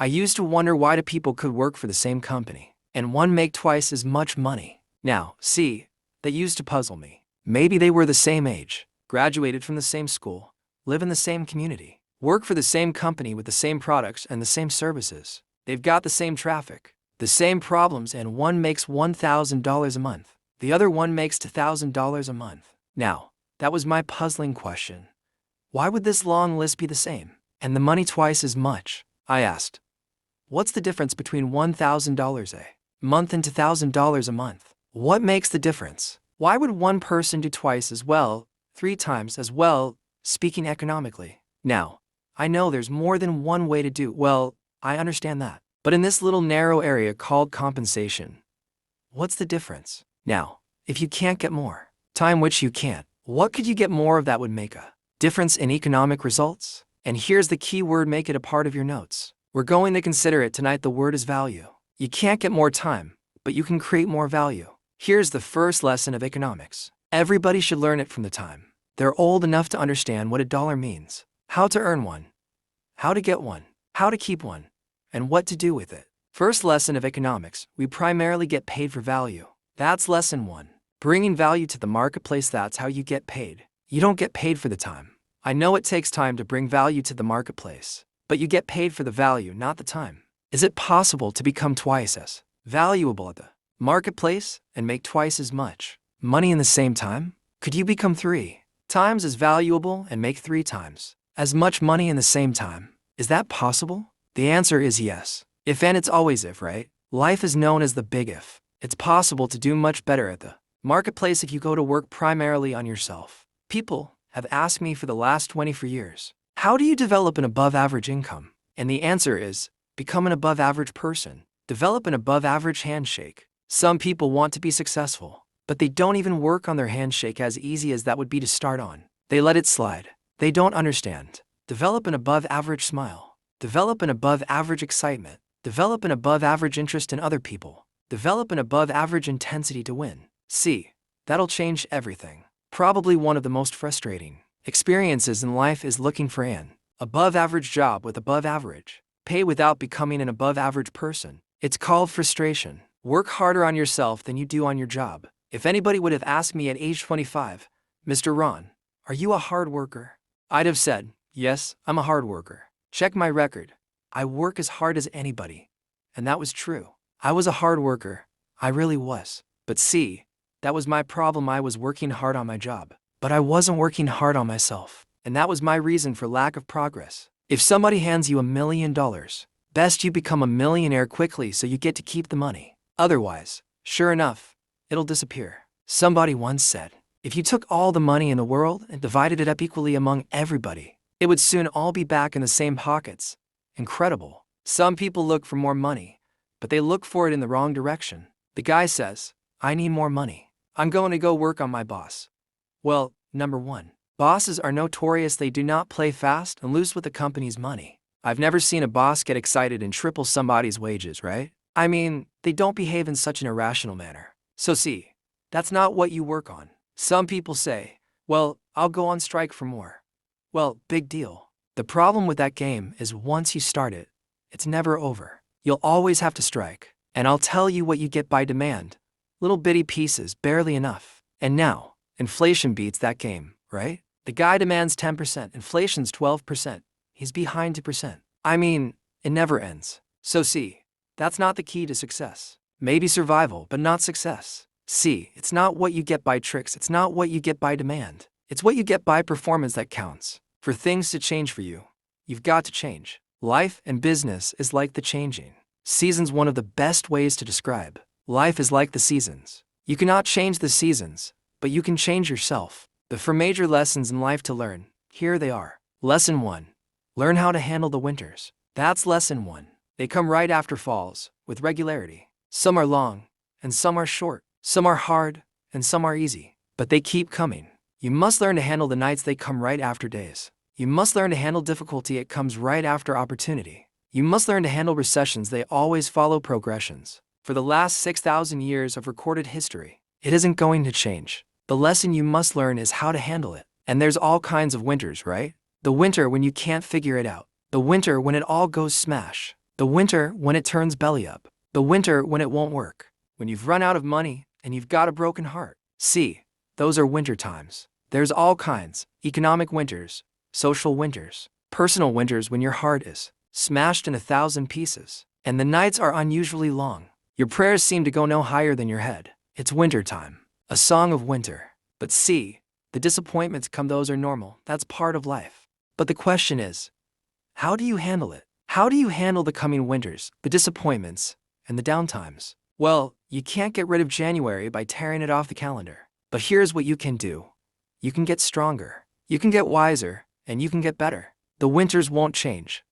I used to wonder why do people could work for the same company, and one make twice as much money. Now, see, that used to puzzle me. Maybe they were the same age, graduated from the same school, live in the same community, work for the same company with the same products and the same services. They've got the same traffic, the same problems, and one makes $1,000 a month. The other one makes $2,000 a month. Now, that was my puzzling question. Why would this long list be the same, and the money twice as much? I asked. What's the difference between $1,000 a month and $2,000 a month? What makes the difference? Why would one person do twice as well, 3 times as well, speaking economically? Now, I know there's more than one way to do well, I understand that. But in this little narrow area called compensation, what's the difference? Now, if you can't get more time, which you can't, what could you get more of that would make a difference in economic results? And here's the key word, make it a part of your notes. We're going to consider it tonight. The word is value. You can't get more time, but you can create more value. Here's the first lesson of economics. Everybody should learn it from the time they're old enough to understand what a dollar means, how to earn one, how to get one, how to keep one, and what to do with it. First lesson of economics, we primarily get paid for value. That's lesson 1. Bringing value to the marketplace, that's how you get paid. You don't get paid for the time. I know it takes time to bring value to the marketplace, but you get paid for the value, not the time. Is it possible to become twice as valuable at the marketplace and make twice as much money in the same time? Could you become 3 times as valuable and make 3 times as much money in the same time? Is that possible? The answer is yes. If, and it's always if, right? Life is known as the big if. It's possible to do much better at the marketplace if you go to work primarily on yourself. People have asked me for the last 24 years, how do you develop an above-average income? And the answer is, become an above-average person. Develop an above-average handshake. Some people want to be successful, but they don't even work on their handshake as easy as that would be to start on. They let it slide. They don't understand. Develop an above-average smile. Develop an above-average excitement. Develop an above-average interest in other people. Develop an above-average intensity to win. See, that'll change everything. Probably one of the most frustrating experiences in life is looking for an above-average job with above-average pay without becoming an above-average person. It's called frustration. Work harder on yourself than you do on your job. If anybody would have asked me at age 25, Mr. Rohn, are you a hard worker? I'd have said, yes, I'm a hard worker. Check my record. I work as hard as anybody. And that was true. I was a hard worker. I really was. But see, that was my problem. I was working hard on my job, but I wasn't working hard on myself. And that was my reason for lack of progress. If somebody hands you $1 million, best you become a millionaire quickly so you get to keep the money. Otherwise, sure enough, it'll disappear. Somebody once said, if you took all the money in the world and divided it up equally among everybody, it would soon all be back in the same pockets. Incredible. Some people look for more money, but they look for it in the wrong direction. The guy says, I need more money. I'm going to go work on my boss. Well, number 1, bosses are notorious. They do not play fast and loose with the company's money. I've never seen a boss get excited and triple somebody's wages, right? I mean, they don't behave in such an irrational manner. So see, that's not what you work on. Some people say, well, I'll go on strike for more. Well, big deal. The problem with that game is once you start it, it's never over. You'll always have to strike. And I'll tell you what you get by demand. Little bitty pieces, barely enough. And now, inflation beats that game, right? The guy demands 10%, inflation's 12%. He's behind 2%. I mean, it never ends. So see, that's not the key to success. Maybe survival, but not success. See, it's not what you get by tricks. It's not what you get by demand. It's what you get by performance that counts. For things to change for you, you've got to change. Life and business is like the changing seasons. One of the best ways to describe life is like the seasons. You cannot change the seasons, but you can change yourself. The 4 major lessons in life to learn, here they are. Lesson 1. Learn how to handle the winters. That's lesson 1. They come right after falls, with regularity. Some are long, and some are short. Some are hard, and some are easy. But they keep coming. You must learn to handle the nights. They come right after days. You must learn to handle difficulty. It comes right after opportunity. You must learn to handle recessions. They always follow progressions. For the last 6,000 years of recorded history, it isn't going to change. The lesson you must learn is how to handle it. And there's all kinds of winters, right? The winter when you can't figure it out. The winter when it all goes smash. The winter when it turns belly up. The winter when it won't work. When you've run out of money and you've got a broken heart. C. Those are winter times. There's all kinds. Economic winters, social winters, personal winters when your heart is smashed in 1,000 pieces, and the nights are unusually long. Your prayers seem to go no higher than your head. It's winter time. A song of winter. But C. The disappointments come, those are normal. That's part of life. But the question is, how do you handle it? How do you handle the coming winters, the disappointments, and the downtimes? Well, you can't get rid of January by tearing it off the calendar. But here's what you can do. You can get stronger, you can get wiser, and you can get better. The winters won't change,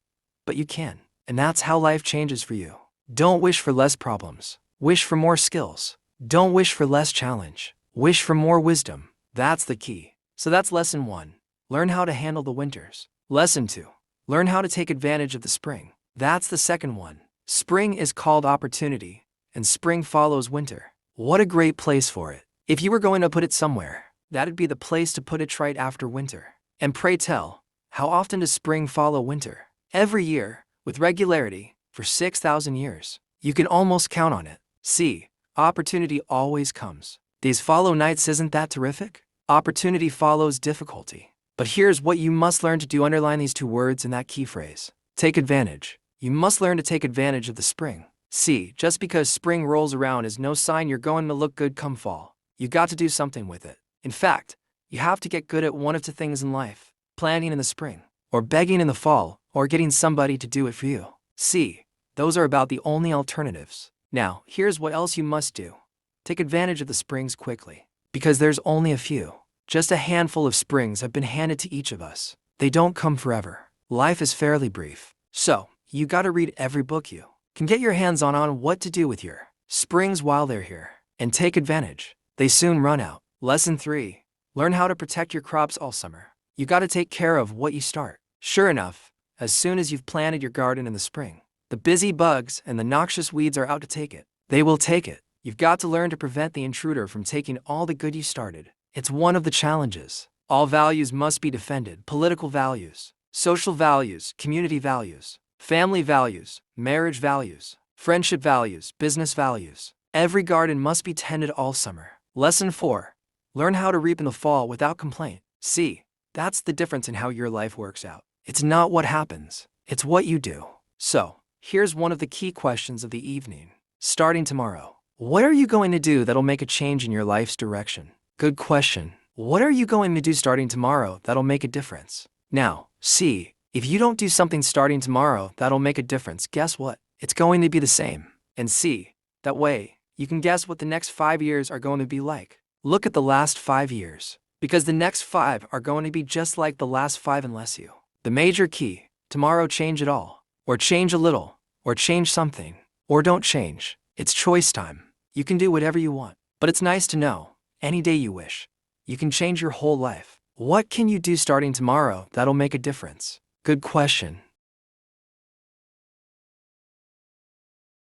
but you can. And that's how life changes for you. Don't wish for less problems. Wish for more skills. Don't wish for less challenge. Wish for more wisdom. That's the key. So that's lesson 1. Learn how to handle the winters. Lesson 2. Learn how to take advantage of the spring. That's the second one. Spring is called opportunity, and spring follows winter. What a great place for it. If you were going to put it somewhere, that'd be the place to put it, right after winter. And pray tell, how often does spring follow winter? Every year, with regularity, for 6,000 years. You can almost count on it. See, opportunity always comes. Days follow nights, isn't that terrific? Opportunity follows difficulty. But here's what you must learn to do. Underline these 2 words in that key phrase. Take advantage. You must learn to take advantage of the spring. See, just because spring rolls around is no sign you're going to look good come fall. You got to do something with it. In fact, you have to get good at one of 2 things in life: planting in the spring, or begging in the fall, or getting somebody to do it for you. See, those are about the only alternatives. Now, here's what else you must do. Take advantage of the springs quickly. Because there's only a few. Just a handful of springs have been handed to each of us. They don't come forever. Life is fairly brief. So, you gotta read every book you can get your hands on what to do with your springs while they're here. And take advantage. They soon run out. Lesson 3. Learn how to protect your crops all summer. You gotta take care of what you start. Sure enough, as soon as you've planted your garden in the spring, the busy bugs and the noxious weeds are out to take it. They will take it. You've got to learn to prevent the intruder from taking all the good you started. It's one of the challenges. All values must be defended. Political values, social values, community values, family values, marriage values, friendship values, business values. Every garden must be tended all summer. Lesson 4. Learn how to reap in the fall without complaint. See, that's the difference in how your life works out. It's not what happens, it's what you do. So, here's one of the key questions of the evening. Starting tomorrow, what are you going to do that'll make a change in your life's direction? Good question. What are you going to do starting tomorrow that'll make a difference? Now, see, if you don't do something starting tomorrow that'll make a difference, guess what? It's going to be the same. And see, that way, you can guess what the next 5 years are going to be like. Look at the last 5 years. Because the next 5 are going to be just like the last 5 unless you. The major key, tomorrow change it all. Or change a little. Or change something. Or don't change. It's choice time. You can do whatever you want. But it's nice to know, any day you wish, you can change your whole life. What can you do starting tomorrow that'll make a difference? Good question.